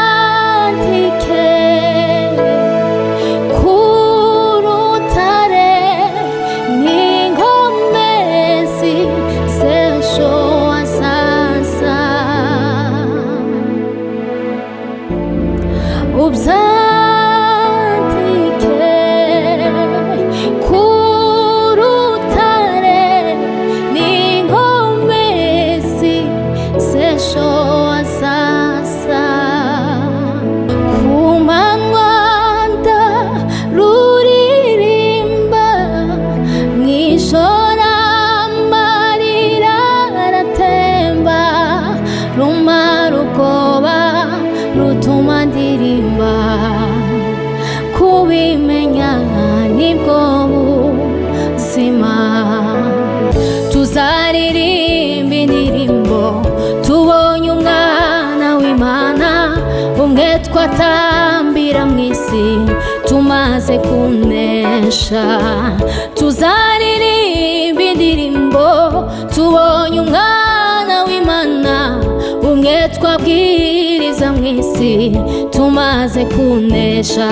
ubyandike ku rutare n'inkomezi z'ejo hazaza. Ubyandike ku rutare n'inkomezi z'ejo hazaza. Ku manywa ndaruririmba, mu ijoro amarira aratemba, rumara ubwoba rutuma ndirimba. Kubimenya nibwo buzima. Tuzaririmba indirimbo tubonye umwana w'Imana, umwe twatambira mu isi tumaze kunesha. Tuzaririmba indirimbo tubonye umwana w'Imana, umwe twabwiriza mu isi tumaze kunesha.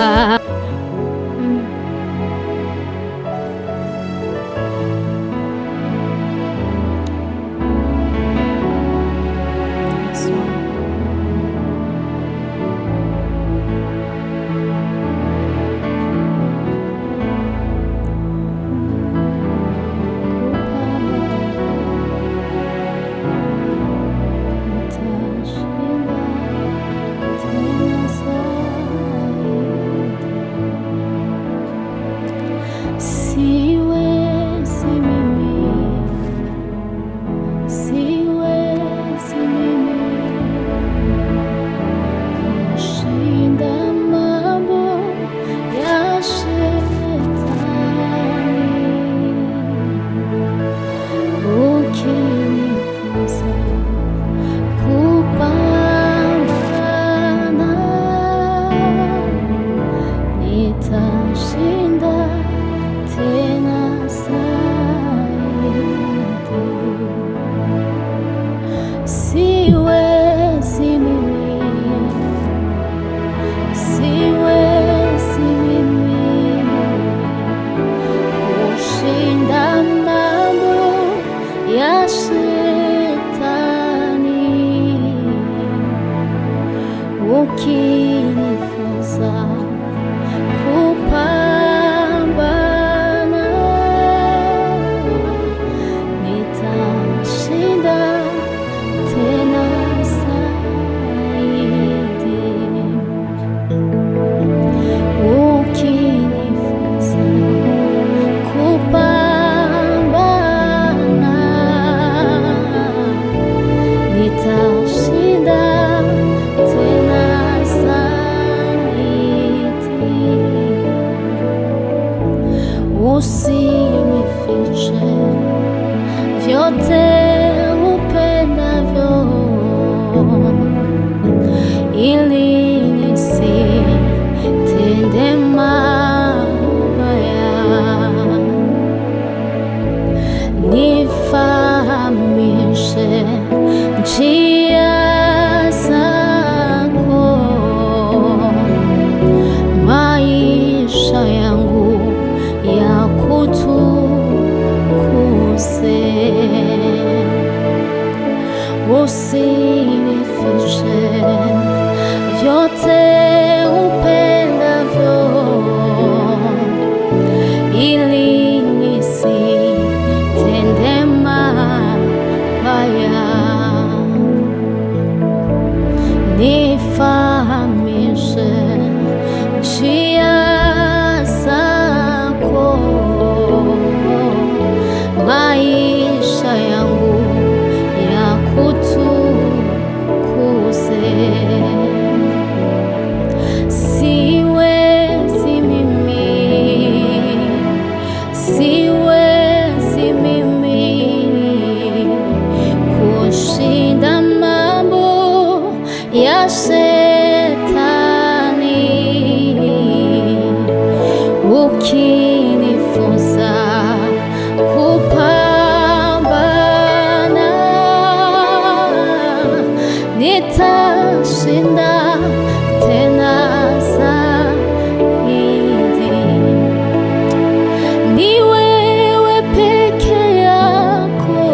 Ukinifunza kupambana, nitashinda tena zaidi. Ukinifunza kupambana, nitashinda tena zaidi. Usinifiche vyote upendavyo, ili nisitende mabaya. Nifahamishe njia zako, maisha yangu yakutukuze. Usinifiche vyote upendavyo, ili nisitende mabaya. Nifahamishe njia zako, maisha yangu yakutukuze. Siwezi mimi kushinda mambo ya Shetani. Ukinifunza kupambana, nita nitashinda tena zaidi. Ni wewe peke yako,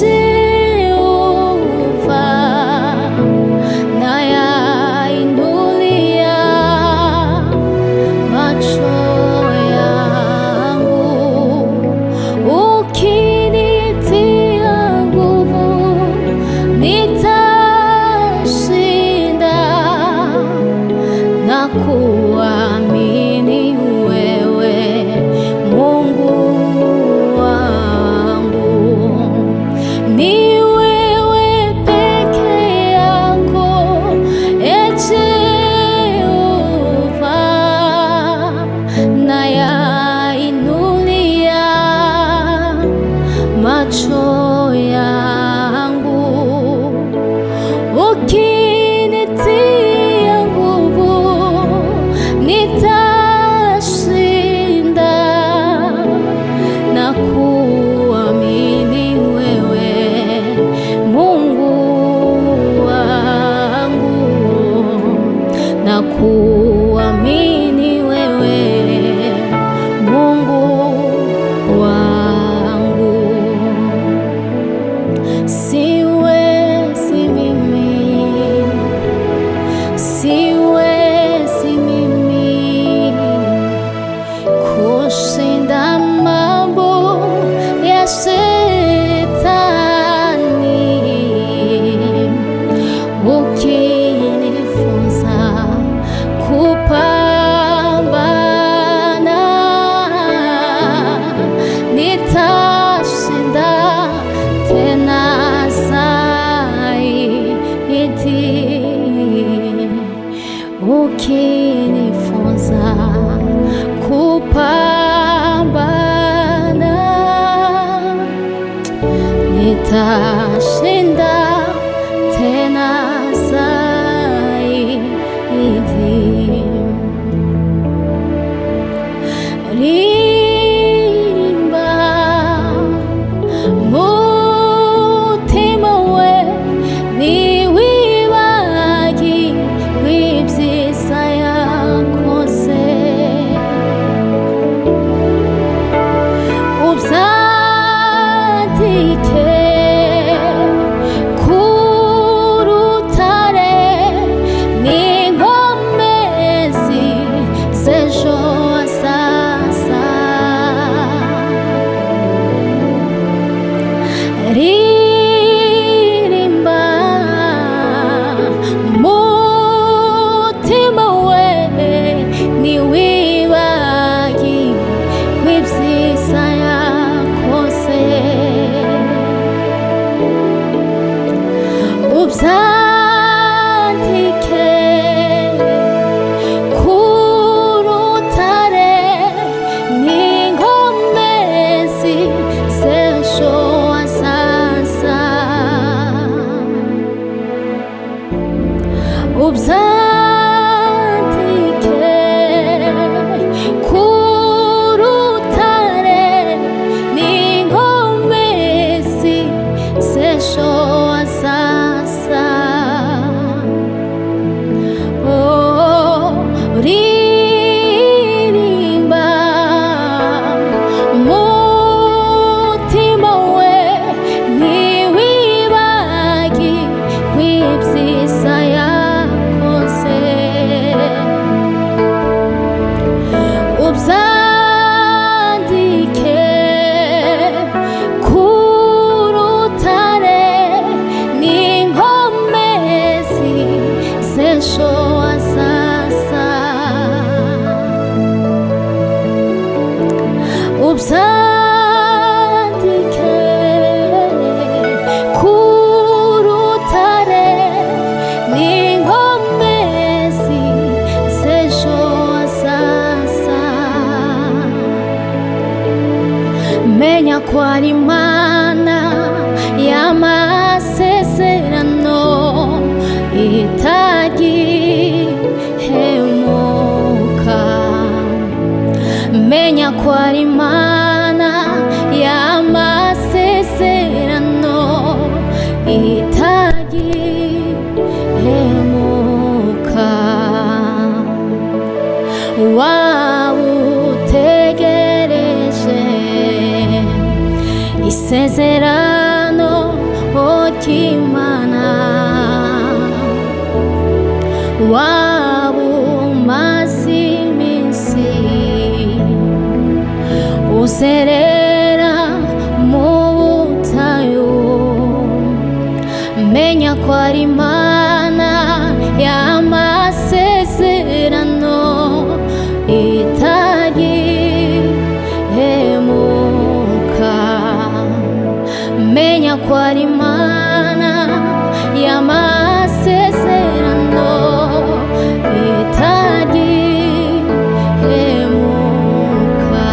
Jehova, nayainulia macho yangu, ukinitia nguvu nitashinda na kuamini wewe, Mungu wangu. Ni wewe peke yako, Jehova, nayainulia macho yangu, ukinitia nguvu nitashinda na kuamini wewe, Mungu wangu, na kuamini wewe, Mungu wangu. Siwezi mimi kushinda mambo ya Shetani, ukinifunza kupambana, nitashinda tena zaidi. Ukinifunza kupambana, nitashinda tena zaidi. Ririmba mutima we, niwibagirwe ibyiza yakoze, ubyandike ku rutare n'inkomezi z'ejo hazaza. Ririmba mutima we, niwibagirwe ibyiza yakoze, ubyandike ku rutare n'inkomezi z'ejo hazaza. Ubyandike ku rutare n'inkomezi z'ejo hazaza. Oh, ririmba mutima we, niwibagirwe ibyiza yakoze, ubyandike ku rutare n'inkomezi z'ejo hazaza. Ubyandike ku rutare n'inkomezi z'ejo hazaza. Menya ko ari Imana y'amasezerano, itagihemuka. Menya ko ari Imana y'amasezerano, itagihemuka. isezerano ry'Imana waba umaze iminsi uzerera mu butayu, menya ko ari Imana y'amasezerano itagihemuka. Menya ko ari Imana y'amasezerano itagihemuka.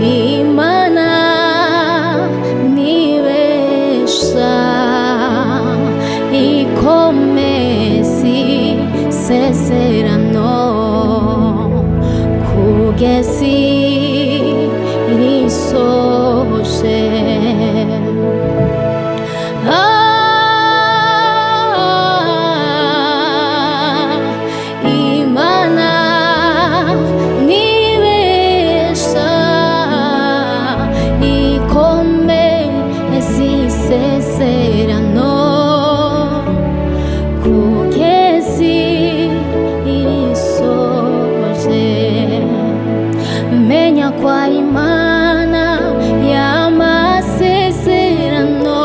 Imana nibesha ikomeza isezerano kugeza irisohoje. Imana nibesha ikomeza isezerano kugeza irisohoje. Menya ko ari Imana y'amasezerano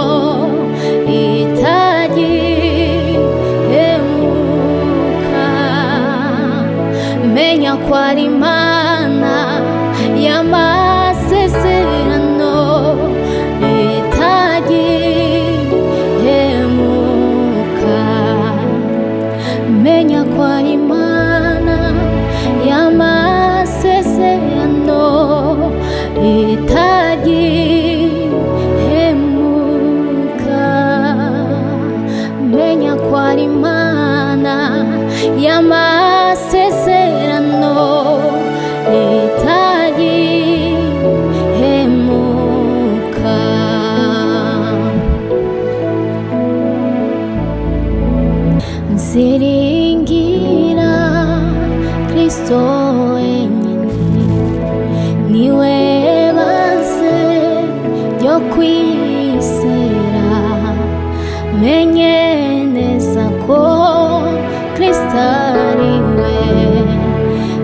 itagihemuka. Menya ko ari Imana y'amasezerano itagihemuka. Menya ko ari Imana y'amasezerano itagihemuka. Menya ko ari Imana y'amasezerano itagihemuka. Nziringira Kristo wenyine, niwe base ryo kwizera. Menye neza ko Kristo ari we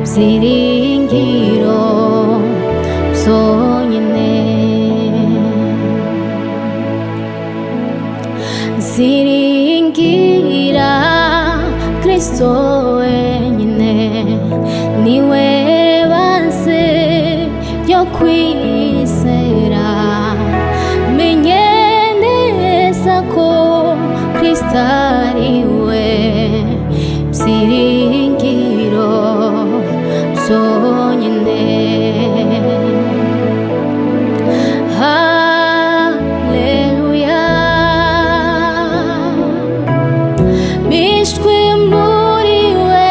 byiringiro byonyine. Nziringira Kristo wenyine, niwe base ryo kwizera. Menye neza ko Kristo ari we byiringiro byonyine. Haleluya, bishwe muri we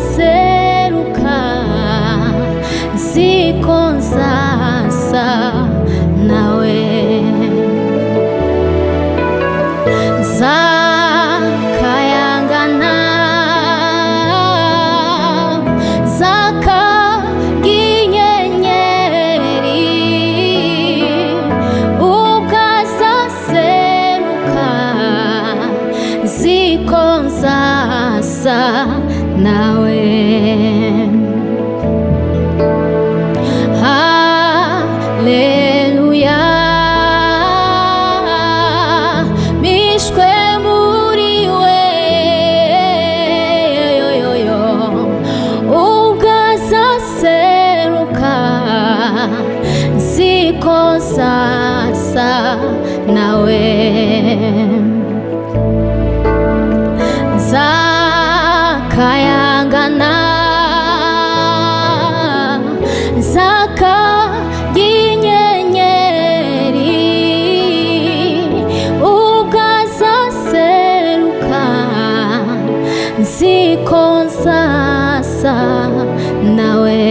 ukazaseruka. Nziko nzasa nawe, zakayangana zaka y'inyenyeri ukazaseruka. Nziko nzasa nawe. Haleluya, bishwe muri we ukazaseruka. Nziko nzasa nawe. Zakayangana zaka y'inyenyeri ukazaseruka. Nziko nzasa nawe.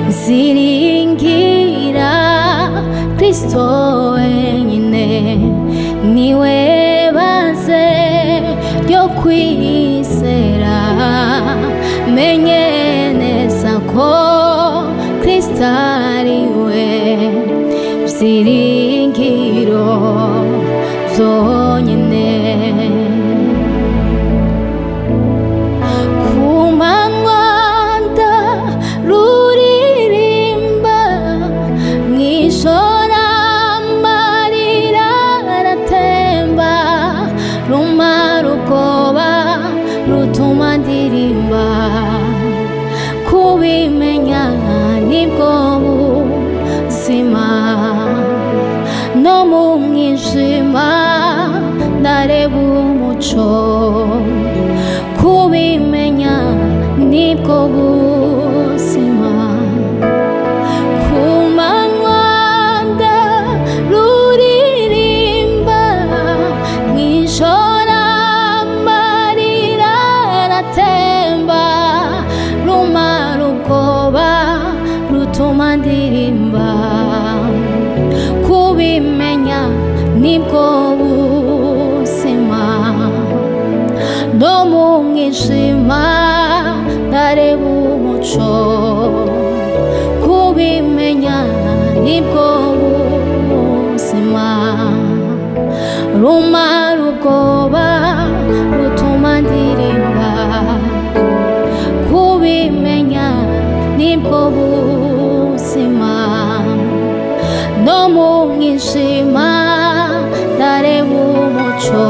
Nziringira Kristo wenyine, niwe kwizera menye neza ko Kristo ari we byiringiro byonyine. Ku manywa ndaruririmba, mu ijoro amarira aratemba, rumara ubwoba rutuma ndirimba, kubimenya nibwo buzima. No mu mwijima ndareba umuco, kubimenya nibwo buzima. Ku manywa ndaruririmba, mu ijoro amarira aratemba, rumara ubwoba rutuma ndirimba, kubimenya nibwo buzima. No mu mwijima ndareba umuco, kubimenya nibwo buzima. Rumara ubwoba rutuma ndirimba, kubimenya nibwo buzima. No mu mwijima ndareba umuco,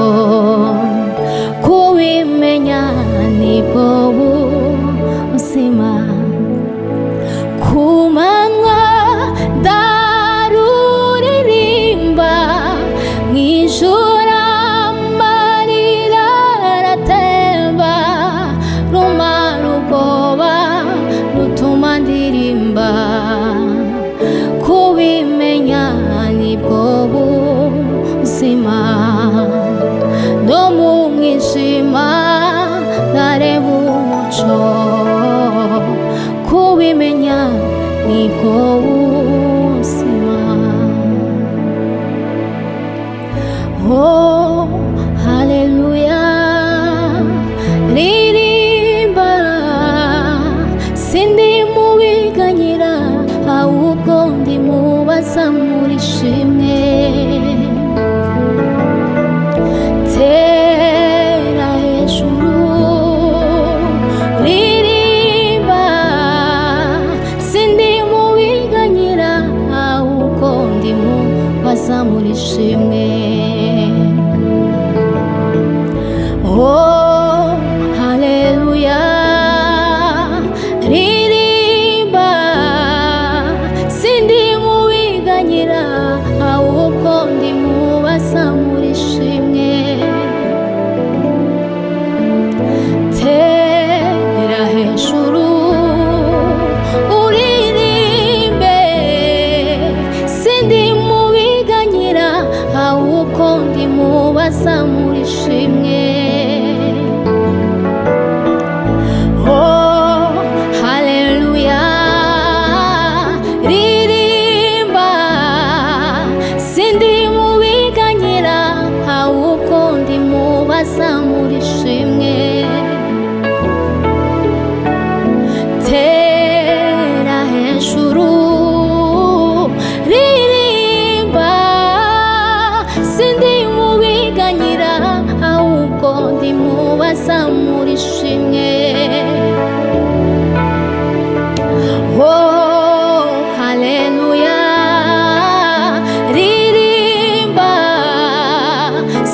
kubimenya nibwo buzima. Ku manywa ndaruririmba, mu ijoro amarira aratemba, rumara ubwoba rutuma ndirimba, kubimenya nibwo buzima. No mu mwijima ndareba umuco, kubimenya nibwo buzima. Oh, haleluya, ririmba, sindi mu biganyira, ahubwo ndi mu bazamura ishimwe. Tera hejuru, ririmba, sindi mu biganyira, ahubwo ndi mu bazamura ishimwe. Oh, haleluya, ririmba, sindi mu biganyira, ahubwo ndi mu bazamura ishimwe. Tera hejuru, uririmbe, sindi mu biganyira, ahubwo ndi mu bazamura ishimwe. Oh, haleluya, ririmba, sindi mu biganyira, ahubwo ndi mu bazamura ishimwe. Tera hejuru, ririmba, sindi mu biganyira, ahubwo ndi mu bazamura ishimwe. Oh, haleluya, ririmba,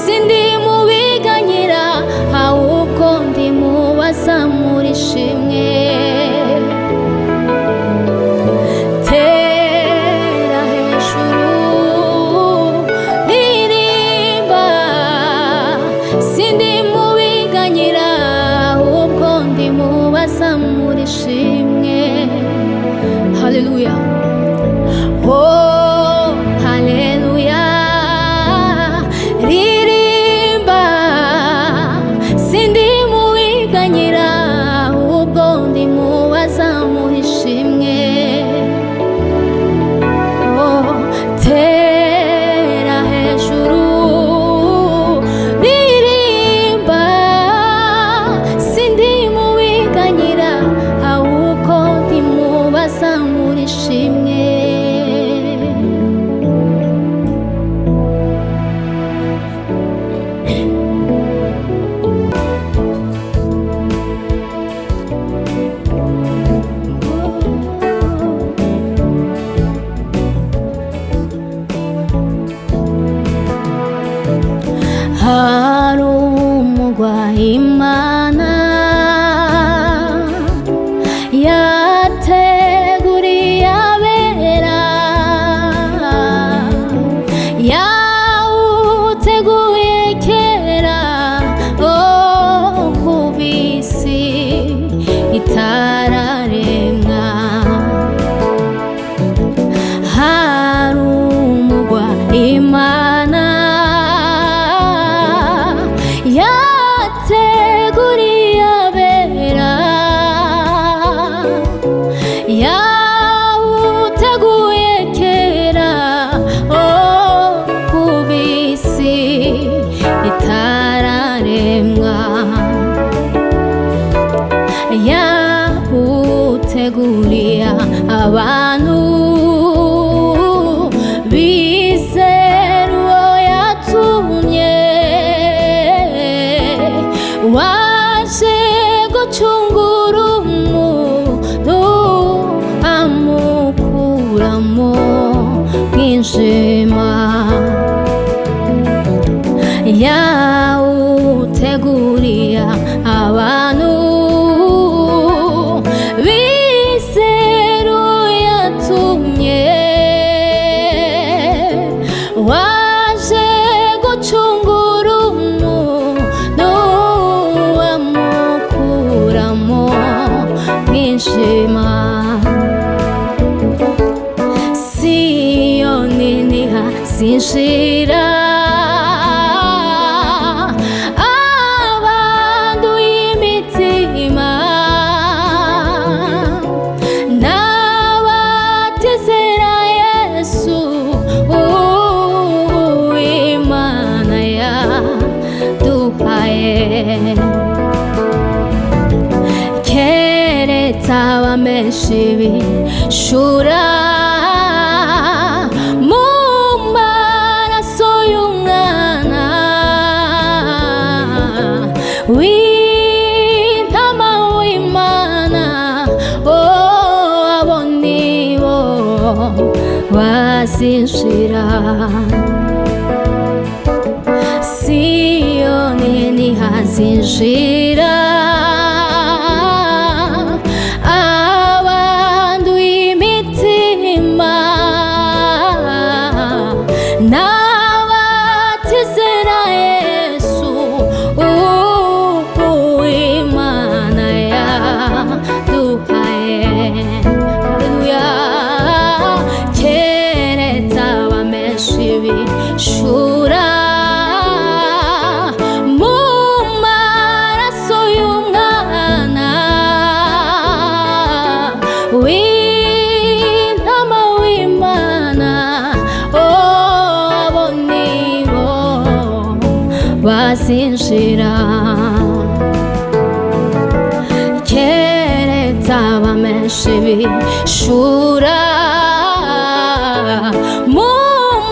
sindi mu biganyira, ahubwo ndi mu bazamura ishimwe. Tera hejuru, ririmba, sindi mu biganyira, ahubwo ndi mu bazamura ishimwe. Haleluya. Oh, haleluya, ririmba, sindi mu biganyira, ahubwo ndi mu bazamura ishimwe. Oh, tera hejuru, ririmba, itararemwa. Hari umugwa Imana yateguriye abera, yawuteguye kera ku bisi itararemwa. Yawuteguriye abantu bizera uwo yatumye, waje gucungura umuntu amukuramo mw'ijima. Yawuteguriye abantu bizera uwo yatumye, waje gucungura umuntu amukuramo mw'ijima. Siyoni ntihazinjira abanduye imitima, n'abatizera Yesu Imana yaduhaye. Keretse abamenshi bishura mu maraso y'umwana w'intama w'Imana, abo nibo bazinjira. Siyoni ntihazinjira abanduye imitima, n'abatizera Yesu Imana yaduhaye. Haleluya. Keretse abamenshi bishura mu maraso y'umwana w'intama w'Imana, abo nibo bazinjira. Keretse abamenshi bishura mu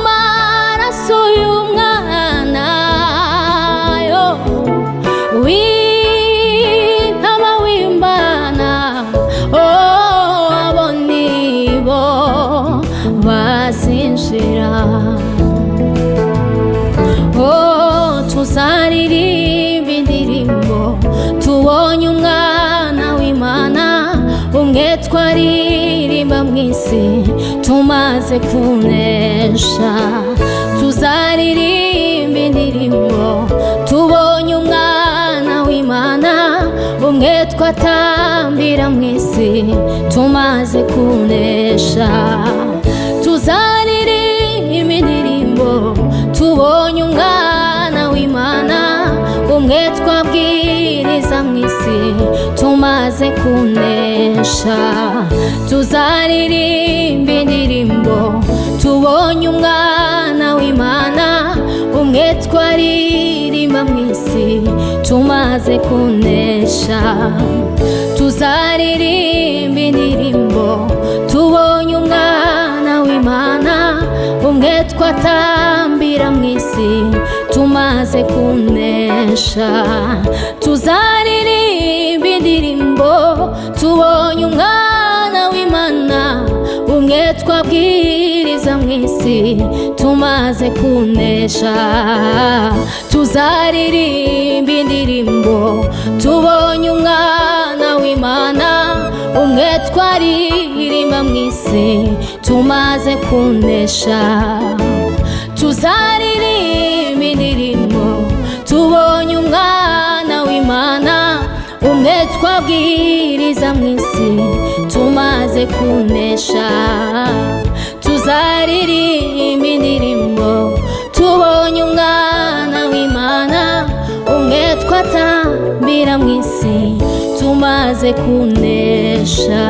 maraso y'umwana w'intama w'Imana, abo nibo bazinjira. Tuzaririmba indirimbo tubonye umwana w'Imana, umwe twaririmba mw'isi tumaze kunesha. Tuzaririmba indirimbo tubonye umwana w'Imana, umwe twatambira mw'isi tumaze kunesha. Tuzaririmba indirimbo tubonye umwana w'Imana, umwe twabwiriza mw'isi tumaze kunesha. Tuzaririmba indirimbo tubonye umwana w'Imana, umwe twaririmba mw'isi tumaze kunesha. Tuzaririmba indirimbo tubonye umwana w'Imana, umwe twatambira mw'isi tumaze kunesha. Tuzaririmba indirimbo tubonye umwana w'Imana, umwe twabwiriza mw'isi tumaze kunesha. Tuzaririmba indirimbo tubonye umwana w'Imana, umwe twaririmba mw'isi tumaze kunesha. Tuzaririmba indirimbo tubonye umwana w'Imana, umwe tuzobwiriza mu isi tumaze kunesha, tuzaririmba indirimbo tubonye umwana w'Imana, umwe twatambira mu isi tumaze kunesha.